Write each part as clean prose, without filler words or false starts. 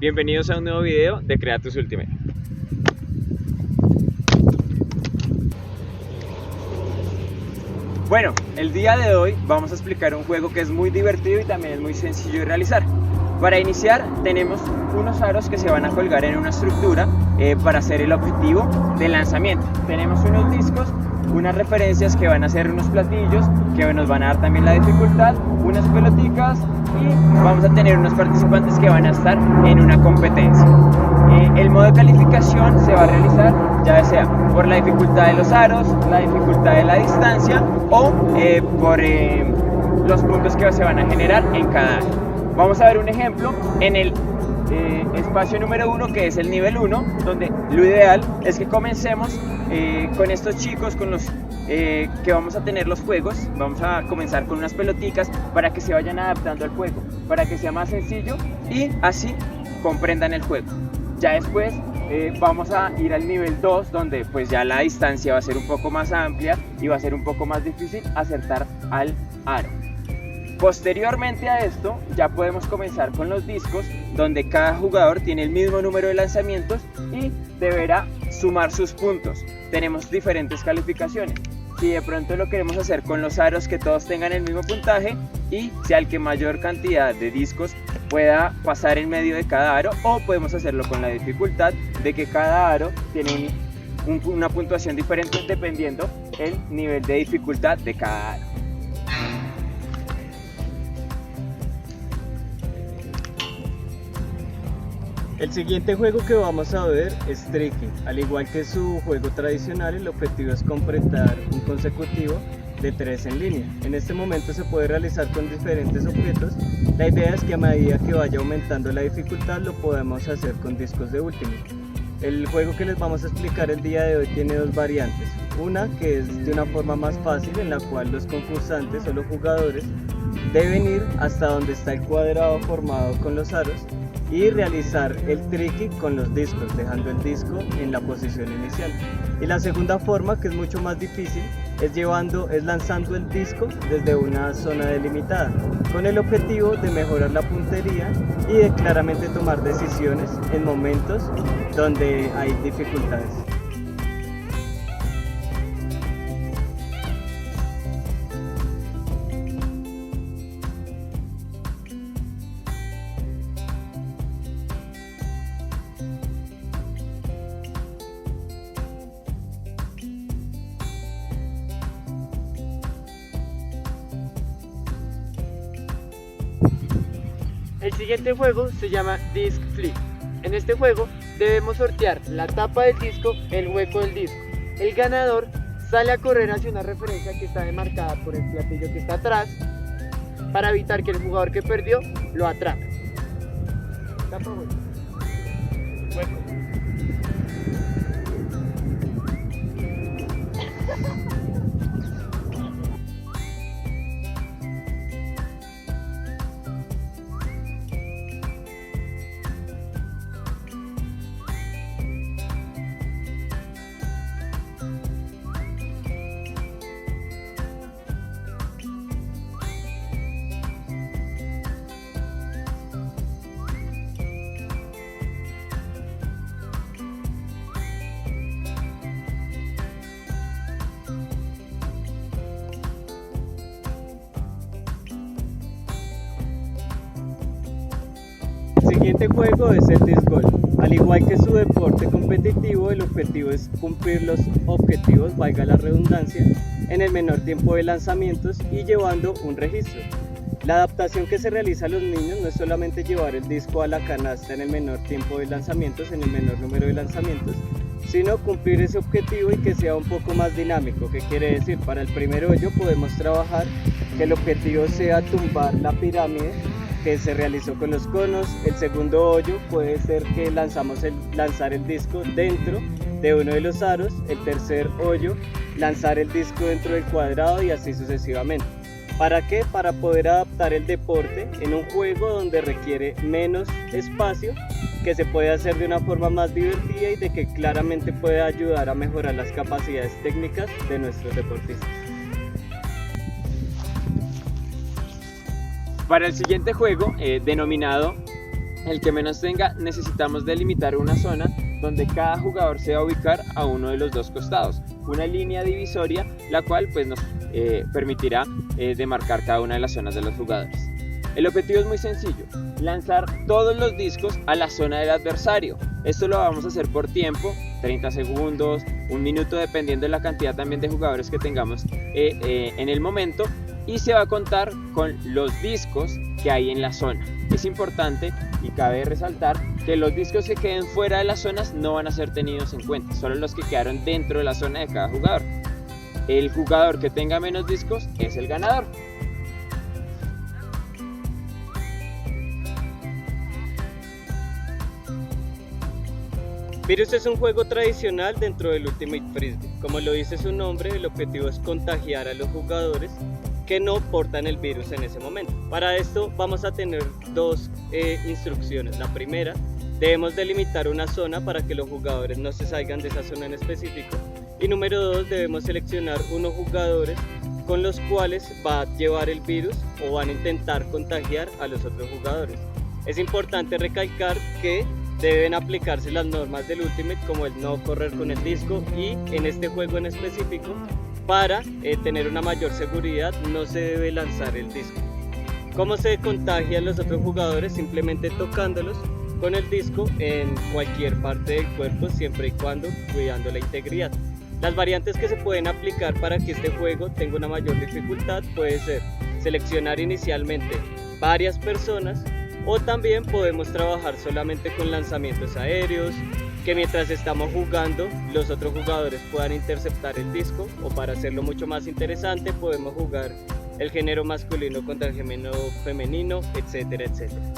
Bienvenidos a un nuevo video de Creatus Ultimate. Bueno, el día de hoy vamos a explicar un juego que es muy divertido y también es muy sencillo de realizar. Para iniciar tenemos unos aros que se van a colgar en una estructura para hacer el objetivo de lanzamiento. Tenemos unos discos, unas referencias que van a ser unos platillos que nos van a dar también la dificultad, unas peloticas y vamos a tener unos participantes que van a estar en una competencia. El modo de calificación se va a realizar ya sea por la dificultad de los aros, la dificultad de la distancia o por los puntos que se van a generar en cada aro. Vamos a ver un ejemplo en el espacio número 1, que es el nivel 1, donde lo ideal es que comencemos con estos chicos, con los que vamos a tener los juegos. Vamos a comenzar con unas peloticas para que se vayan adaptando al juego, para que sea más sencillo y así comprendan el juego. Ya después vamos a ir al nivel 2, donde pues ya la distancia va a ser un poco más amplia y va a ser un poco más difícil acertar al aro. Posteriormente a esto ya podemos comenzar con los discos, donde cada jugador tiene el mismo número de lanzamientos y deberá sumar sus puntos. Tenemos diferentes calificaciones. Si de pronto lo queremos hacer con los aros, que todos tengan el mismo puntaje y sea el que mayor cantidad de discos pueda pasar en medio de cada aro, o podemos hacerlo con la dificultad de que cada aro tiene una puntuación diferente dependiendo el nivel de dificultad de cada aro. El siguiente juego que vamos a ver es Tricky. Al igual que su juego tradicional, el objetivo es completar un consecutivo de 3 en línea. En este momento se puede realizar con diferentes objetos. La idea es que a medida que vaya aumentando la dificultad lo podemos hacer con discos de Ultimate. El juego que les vamos a explicar el día de hoy tiene dos variantes. Una que es de una forma más fácil, en la cual los concursantes o los jugadores deben ir hasta donde está el cuadrado formado con los aros y realizar el tricky con los discos, dejando el disco en la posición inicial. Y la segunda forma, que es mucho más difícil, es lanzando el disco desde una zona delimitada, con el objetivo de mejorar la puntería y de claramente tomar decisiones en momentos donde hay dificultades. El siguiente juego se llama Disc Flip. En este juego debemos sortear la tapa del disco, el hueco del disco. El ganador sale a correr hacia una referencia que está demarcada por el platillo que está atrás para evitar que el jugador que perdió lo atrape. Tapa, hueco. Hueco. El siguiente juego es el disc golf. Al igual que su deporte competitivo, el objetivo es cumplir los objetivos, valga la redundancia, en el menor tiempo de lanzamientos y llevando un registro. La adaptación que se realiza a los niños no es solamente llevar el disco a la canasta en el menor tiempo de lanzamientos, en el menor número de lanzamientos, sino cumplir ese objetivo y que sea un poco más dinámico. ¿Qué quiere decir? Para el primer hoyo podemos trabajar que el objetivo sea tumbar la pirámide que se realizó con los conos. El segundo hoyo puede ser que lanzar el disco dentro de uno de los aros. El tercer hoyo, lanzar el disco dentro del cuadrado y así sucesivamente. ¿Para qué? Para poder adaptar el deporte en un juego donde requiere menos espacio, que se puede hacer de una forma más divertida y de que claramente puede ayudar a mejorar las capacidades técnicas de nuestros deportistas. Para el siguiente juego, denominado el que menos tenga, necesitamos delimitar una zona donde cada jugador se va a ubicar a uno de los dos costados, una línea divisoria, la cual pues nos permitirá demarcar cada una de las zonas de los jugadores. El objetivo es muy sencillo: lanzar todos los discos a la zona del adversario. Esto lo vamos a hacer por tiempo, 30 segundos, un minuto, dependiendo de la cantidad también de jugadores que tengamos en el momento, y se va a contar con los discos que hay en la zona. Es importante y cabe resaltar que los discos que queden fuera de las zonas no van a ser tenidos en cuenta, solo los que quedaron dentro de la zona de cada jugador. El jugador que tenga menos discos es el ganador. Virus es un juego tradicional dentro del Ultimate Frisbee. Como lo dice su nombre, el objetivo es contagiar a los jugadores que no portan el virus en ese momento. Para esto vamos a tener dos instrucciones. La primera, debemos delimitar una zona para que los jugadores no se salgan de esa zona en específico. Y número 2, debemos seleccionar unos jugadores con los cuales va a llevar el virus o van a intentar contagiar a los otros jugadores. Es importante recalcar que deben aplicarse las normas del Ultimate, como el no correr con el disco, y en este juego en específico, para tener una mayor seguridad, no se debe lanzar el disco. ¿Cómo se contagian los otros jugadores? Simplemente tocándolos con el disco en cualquier parte del cuerpo, siempre y cuando cuidando la integridad. Las variantes que se pueden aplicar para que este juego tenga una mayor dificultad puede ser seleccionar inicialmente varias personas, o también podemos trabajar solamente con lanzamientos aéreos, que mientras estamos jugando los otros jugadores puedan interceptar el disco, o para hacerlo mucho más interesante podemos jugar el género masculino contra el género femenino, etcétera, etcétera.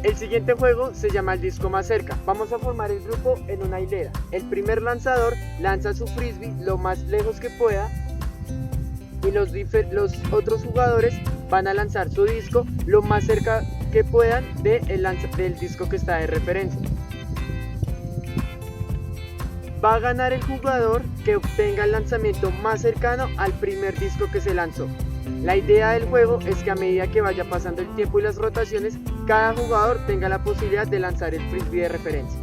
El siguiente juego se llama el disco más cerca. Vamos a formar el grupo en una hilera. El primer lanzador lanza su frisbee lo más lejos que pueda, y los otros jugadores van a lanzar su disco lo más cerca que puedan del disco que está de referencia. Va a ganar el jugador que obtenga el lanzamiento más cercano al primer disco que se lanzó. La idea del juego es que a medida que vaya pasando el tiempo y las rotaciones, cada jugador tenga la posibilidad de lanzar el frisbee de referencia.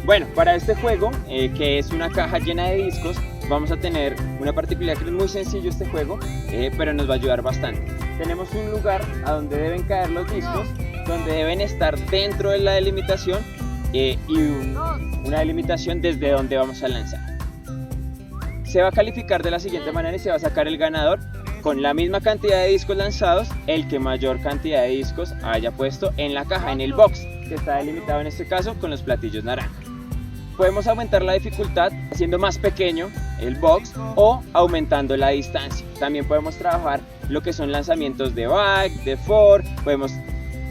Bueno, para este juego, que es una caja llena de discos, vamos a tener una particularidad que es muy sencillo este juego, pero nos va a ayudar bastante. Tenemos un lugar a donde deben caer los discos, donde deben estar dentro de la delimitación, y una delimitación desde donde vamos a lanzar. Se va a calificar de la siguiente manera y se va a sacar el ganador con la misma cantidad de discos lanzados, el que mayor cantidad de discos haya puesto en la caja, en el box, que está delimitado en este caso con los platillos naranja. Podemos aumentar la dificultad haciendo más pequeño el box o aumentando la distancia. También podemos trabajar lo que son lanzamientos de back, de forward, podemos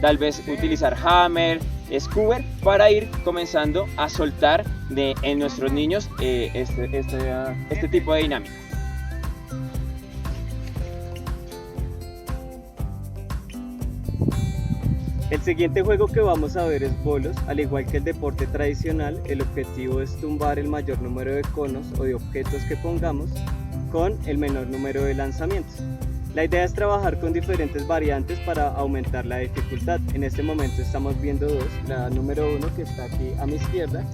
tal vez utilizar hammer, skewer, para ir comenzando a soltar en nuestros niños este tipo de dinámica. El siguiente juego que vamos a ver es bolos. Al igual que el deporte tradicional, el objetivo es tumbar el mayor número de conos o de objetos que pongamos con el menor número de lanzamientos. La idea es trabajar con diferentes variantes para aumentar la dificultad. En este momento estamos viendo dos. La número 1, que está aquí a mi izquierda,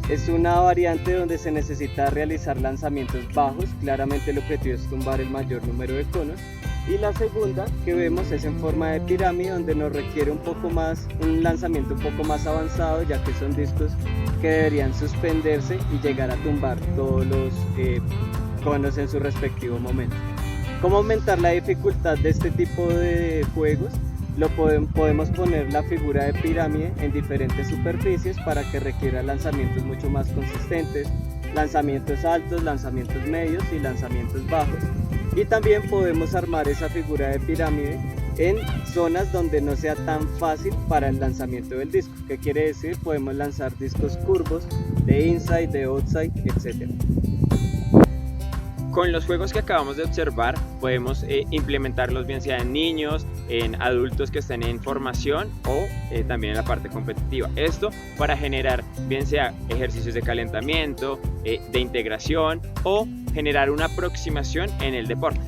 es una variante donde se necesita realizar lanzamientos bajos. Claramente el objetivo es tumbar el mayor número de conos. Y la segunda que vemos es en forma de pirámide, donde nos requiere un lanzamiento un poco más avanzado, ya que son discos que deberían suspenderse y llegar a tumbar todos los conos en su respectivo momento. ¿Cómo aumentar la dificultad de este tipo de juegos? Podemos poner la figura de pirámide en diferentes superficies para que requiera lanzamientos mucho más consistentes, lanzamientos altos, lanzamientos medios y lanzamientos bajos. Y también podemos armar esa figura de pirámide en zonas donde no sea tan fácil para el lanzamiento del disco. ¿Qué quiere decir? Podemos lanzar discos curvos, de inside, de outside, etc. Con los juegos que acabamos de observar podemos implementarlos bien sea en niños, en adultos que estén en formación o también en la parte competitiva. Esto para generar bien sea ejercicios de calentamiento, de integración o generar una aproximación en el deporte.